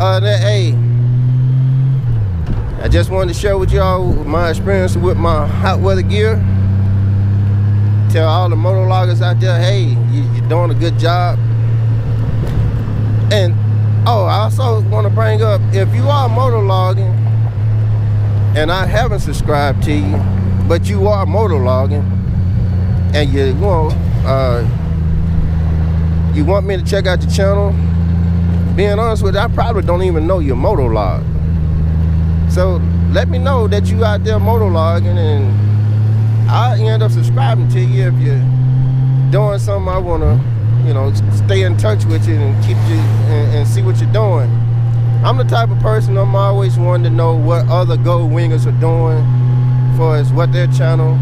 Hey, I just wanted to share with y'all my experience with my hot weather gear. Tell all the motovloggers out there, hey, you're doing a good job. And I also want to bring up, if you are motovlogging and I haven't subscribed to you, but you are motovlogging and you want me to check out your channel, being honest with you, I probably don't even know your motovlog. So let me know that you out there motovlogging, and I'll end up subscribing to you if you're doing something I want to, stay in touch with you and keep you and see what you're doing. I'm the type of person, I'm always wanting to know what other gold wingers are doing for as what their channel,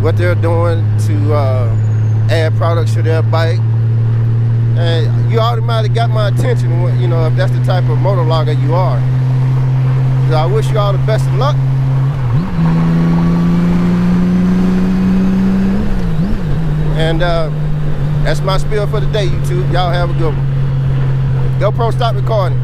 what they're doing to add products to their bike. And you automatically got my attention, if that's the type of motovlogger you are. So I wish you all the best of luck. And that's my spiel for the day, YouTube. Y'all have a good one. GoPro, stop recording.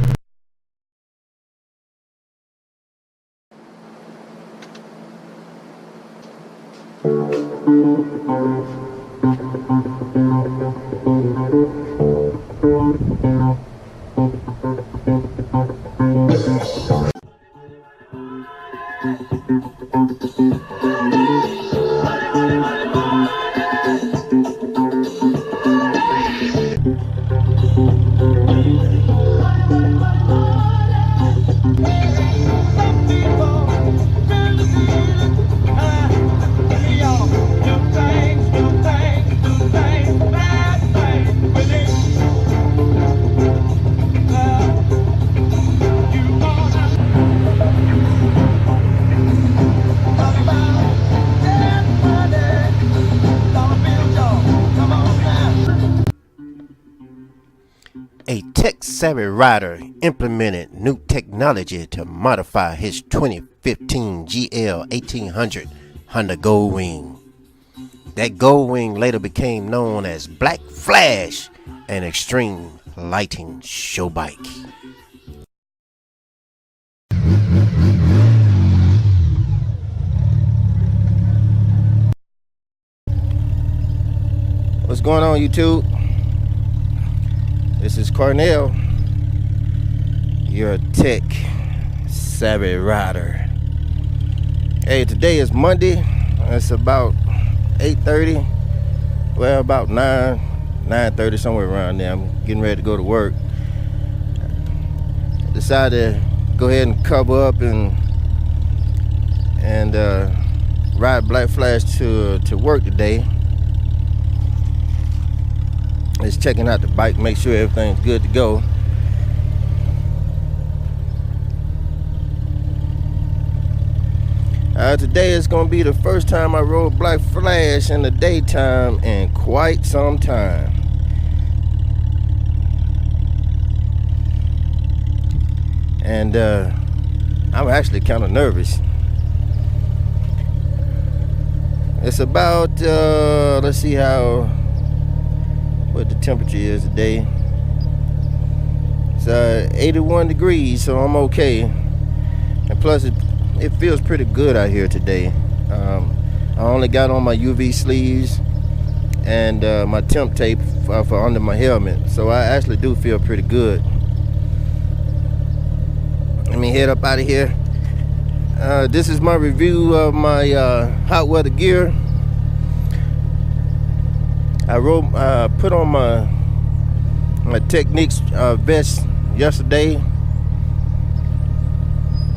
A tech-savvy rider implemented new technology to modify his 2015 GL 1800 Honda Goldwing. That Goldwing later became known as Black Flash, an extreme lighting show bike. What's going on, YouTube? This is Cornell, your tech savvy rider. Hey, today is Monday. It's about 8:30. Well, about 9:30, somewhere around there. I'm getting ready to go to work. Decided to go ahead and cover up and ride Black Flash to work today. Just checking out the bike, make sure everything's good to go. Today is going to be the first time I rode Black Flash in the daytime in quite some time. And I'm actually kind of nervous. It's about, let's see what the temperature is today. It's 81 degrees, so I'm okay. And plus it feels pretty good out here today. I only got on my UV sleeves and my temp tape for under my helmet, so I actually do feel pretty good. Let me head up out of here. This is my review of my hot weather gear. I put on my Techniques vest yesterday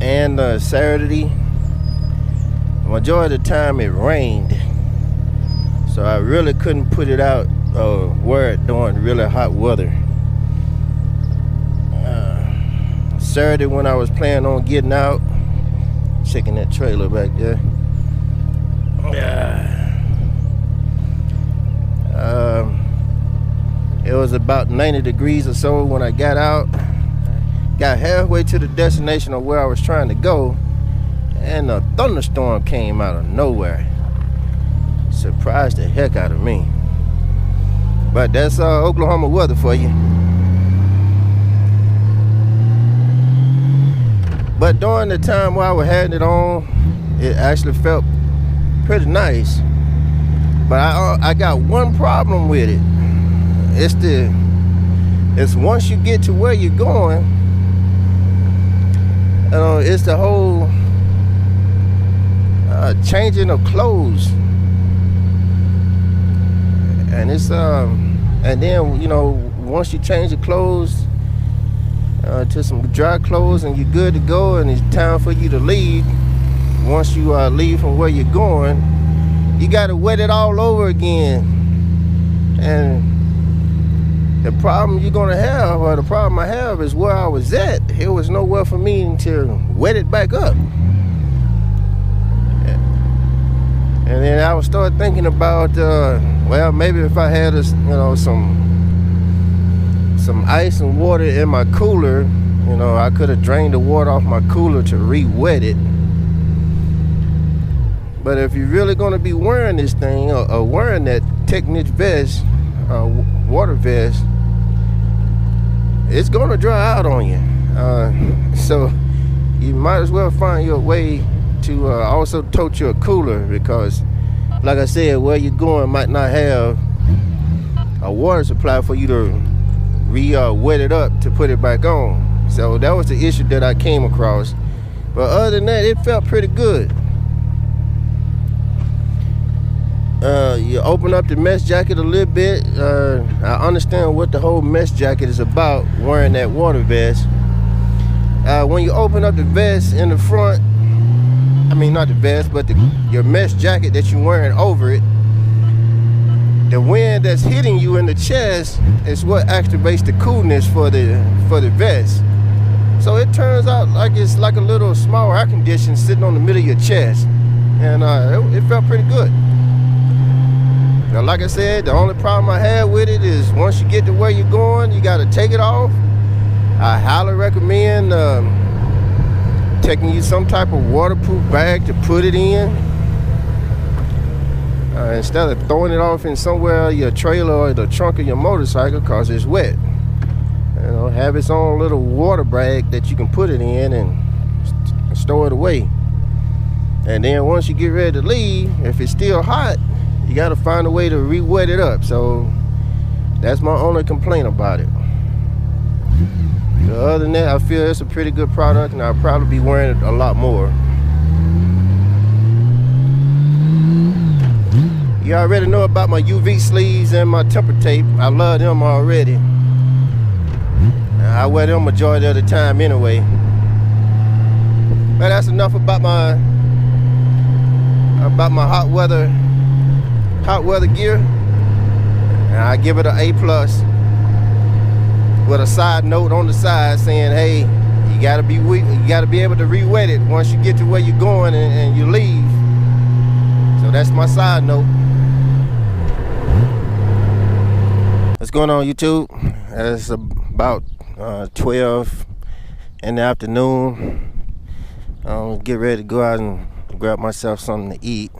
and Saturday. The majority of the time it rained, so I really couldn't put it out wear it during really hot weather. Saturday, when I was planning on getting out, checking that trailer back there. It was about 90 degrees or so when I got out. Got halfway to the destination of where I was trying to go, and a thunderstorm came out of nowhere. Surprised the heck out of me. But that's Oklahoma weather for you. But during the time while I was having it on, it actually felt pretty nice. But I got one problem with it. It's once you get to where you're going, it's the whole changing of clothes. And it's and then once you change your clothes to some dry clothes and you're good to go, and it's time for you to leave. Once you leave from where you're going, you got to wet it all over again. And the problem you're gonna have, or the problem I have, is where I was at. It was nowhere for me to wet it back up. And then I would start thinking about, well, maybe if I had some ice and water in my cooler, I could have drained the water off my cooler to re-wet it. But if you're really going to be wearing this thing, or wearing that Technic vest, water vest, it's going to dry out on you. So you might as well find your way to also tote your cooler, because like I said, where you're going might not have a water supply for you to wet it up to put it back on. So that was the issue that I came across. But other than that, it felt pretty good. You open up the mesh jacket a little bit. I understand what the whole mesh jacket is about, wearing that water vest. When you open up the vest in the front, I mean not the vest, but your mesh jacket that you're wearing over it, the wind that's hitting you in the chest is what activates the coolness for the vest. So it turns out like it's like a little small air conditioner sitting on the middle of your chest, and it felt pretty good. Now, like I said, the only problem I had with it is once you get to where you're going, you got to take it off. I highly recommend taking you some type of waterproof bag to put it in, instead of throwing it off in somewhere, your trailer or the trunk of your motorcycle, because it's wet. Have its own little water bag that you can put it in and store it away. And then once you get ready to leave, if it's still hot, you got to find a way to re-wet it up. So that's my only complaint about it. Other than that, I feel it's a pretty good product, and I'll probably be wearing it a lot more. You already know about my UV sleeves and my temper tape. I love them already. I wear them majority of the time anyway. But that's enough about my hot weather gear. And I give it an A+, with a side note on the side saying, hey, you gotta be able to re-wet it once you get to where you're going and you leave. So that's my side note. What's going on, YouTube? It's about 12 in the afternoon. Get ready to go out and grab myself something to eat.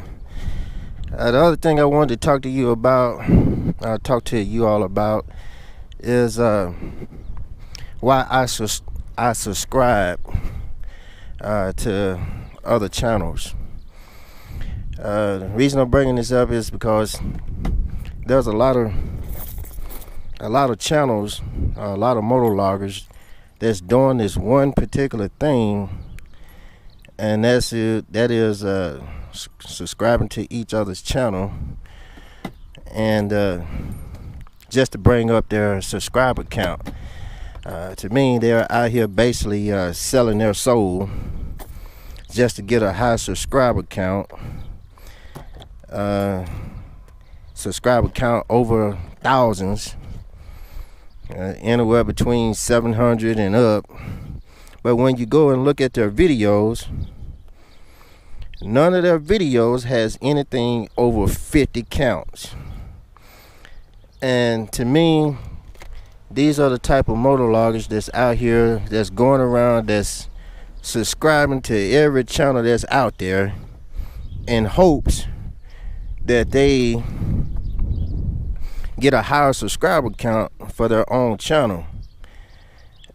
The other thing I wanted to talk to you about, is why I subscribe to other channels. The reason I'm bringing this up is because there's a lot of channels, a lot of motovloggers that's doing this one particular thing, and that is subscribing to each other's channel, and just to bring up their subscriber count. To me, they're out here basically selling their soul just to get a high subscriber count. Subscriber count over thousands, anywhere between 700 and up. But when you go and look at their videos, none of their videos has anything over 50 counts. And to me, these are the type of motovloggers that's out here, that's going around, that's subscribing to every channel that's out there in hopes that they get a higher subscriber count for their own channel.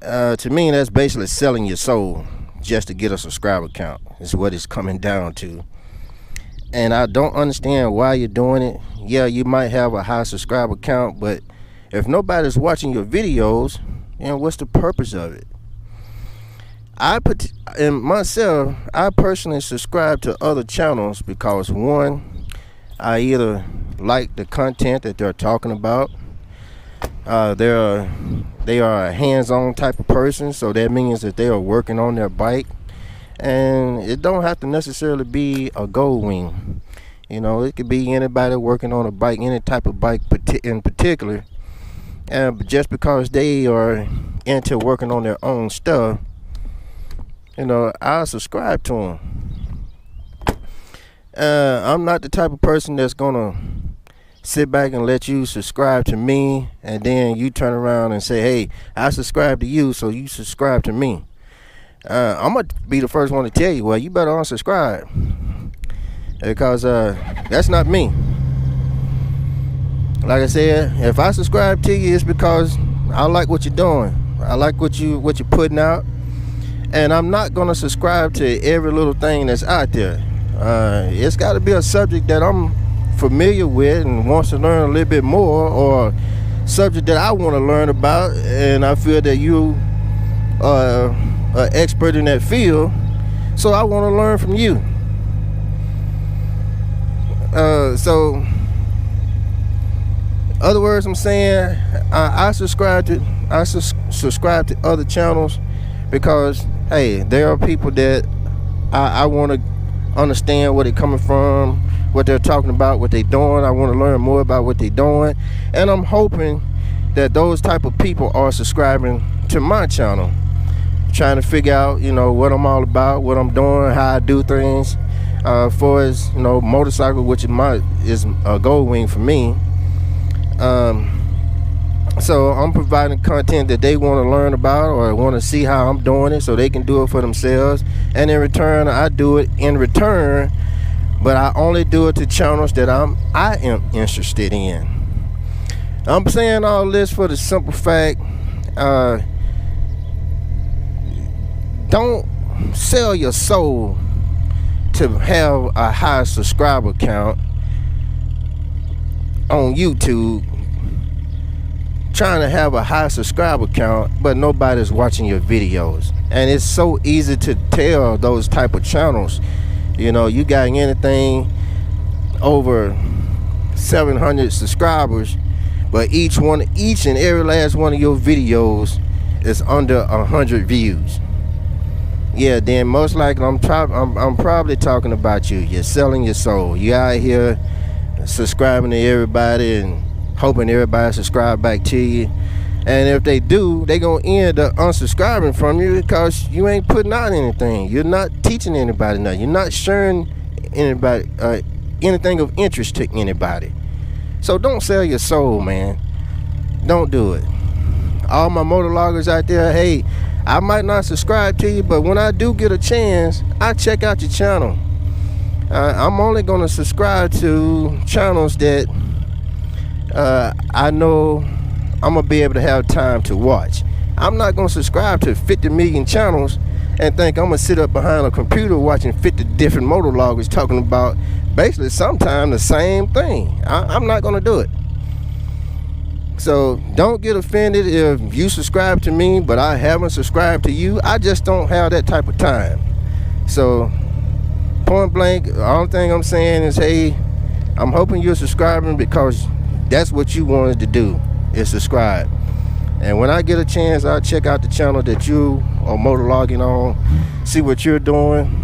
To me, that's basically selling your soul. just to get a subscriber count. Is what it's coming down to. And I don't understand why you're doing it. Yeah, you might have a high subscriber count, but if nobody's watching your videos, what's the purpose of it? I personally subscribe to other channels because, one, I either like the content that they're talking about. They are a hands-on type of person, so that means that they are working on their bike. And it don't have to necessarily be a gold wing. It could be anybody working on a bike, any type of bike in particular. And just because they are into working on their own stuff, I'll subscribe to them. I'm not the type of person that's gonna sit back and let you subscribe to me, and then you turn around and say, hey, I subscribe to you, so you subscribe to me. I'm gonna be the first one to tell you, well, you better unsubscribe, because that's not me. Like I said, if I subscribe to you, it's because I like what you're doing. I like what you're putting out, and I'm not gonna subscribe to every little thing that's out there. It's got to be a subject that I'm familiar with and wants to learn a little bit more, or subject that I want to learn about, and I feel that you are an expert in that field, so I want to learn from you. So other words, I'm saying I subscribe to other channels because, hey, there are people that I want to understand where they're coming from, what they're talking about, what they're doing. I want to learn more about what they're doing, and I'm hoping that those type of people are subscribing to my channel, trying to figure out, what I'm all about, what I'm doing, how I do things. For as motorcycle, which is a gold wing for me. So I'm providing content that they want to learn about or want to see how I'm doing it, so they can do it for themselves. And in return, I do it in return, but I only do it to channels that I am interested in. I'm saying all this for the simple fact, don't sell your soul to have a high subscriber count on YouTube, trying to have a high subscriber count, but nobody's watching your videos. And it's so easy to tell those type of channels. You got anything over 700 subscribers, but each and every last one of your videos is under 100 views. Yeah, then most likely I'm probably talking about you. You're selling your soul. You out here subscribing to everybody and hoping everybody subscribe back to you. And if they do, they gonna end up unsubscribing from you because you ain't putting out anything. You're not teaching anybody nothing. You're not sharing anybody anything of interest to anybody. So don't sell your soul, man. Don't do it. All my motovloggers out there, hey, I might not subscribe to you, but when I do get a chance, I check out your channel. I'm only going to subscribe to channels that I know I'm going to be able to have time to watch. I'm not going to subscribe to 50 million channels and think I'm going to sit up behind a computer watching 50 different motovloggers talking about basically sometimes the same thing. I'm not going to do it. So don't get offended if you subscribe to me, but I haven't subscribed to you. I just don't have that type of time. So point blank, the only thing I'm saying is, hey, I'm hoping you're subscribing because that's what you wanted to do, is subscribe. And when I get a chance, I'll check out the channel that you are motovlogging on, see what you're doing.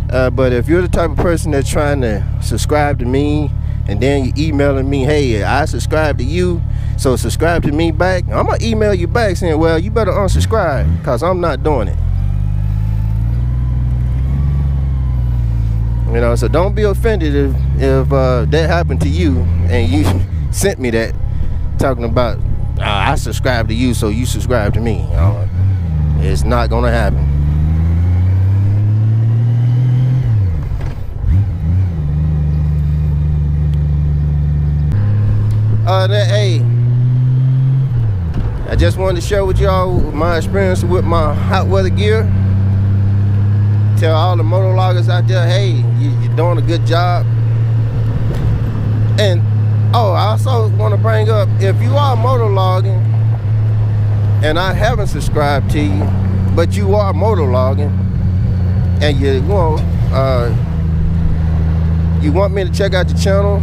But if you're the type of person that's trying to subscribe to me, and then you emailing me, hey, I subscribe to you, so subscribe to me back, I'm gonna email you back saying, well, you better unsubscribe, because I'm not doing it. So don't be offended if that happened to you and you sent me that talking about I subscribe to you, so you subscribe to me. It's not gonna happen. Hey, I just wanted to share with y'all my experience with my hot weather gear. tell all the motovloggers out there, hey, you're doing a good job. And oh, I also want to bring up, if you are motovlogging and I haven't subscribed to you, but you are motovlogging and you want me to check out your channel,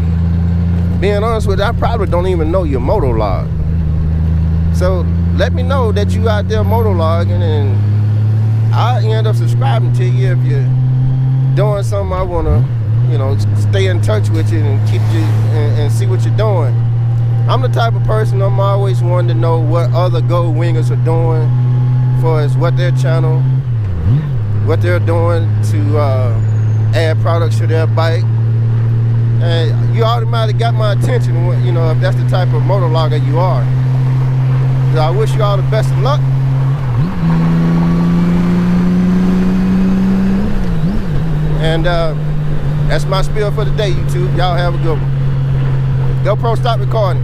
being honest with you, I probably don't even know your motovlog. So let me know that you out there motovlogging, and I'll end up subscribing to you if you're doing something I want to, stay in touch with you and keep you and see what you're doing. I'm the type of person, I'm always wanting to know what other gold wingers are doing for as what their channel, what they're doing to add products to their bike. And you automatically got my attention, if that's the type of motovlogger you are. So I wish you all the best of luck. And that's my spiel for the day, YouTube. Y'all have a good one. GoPro, stop recording.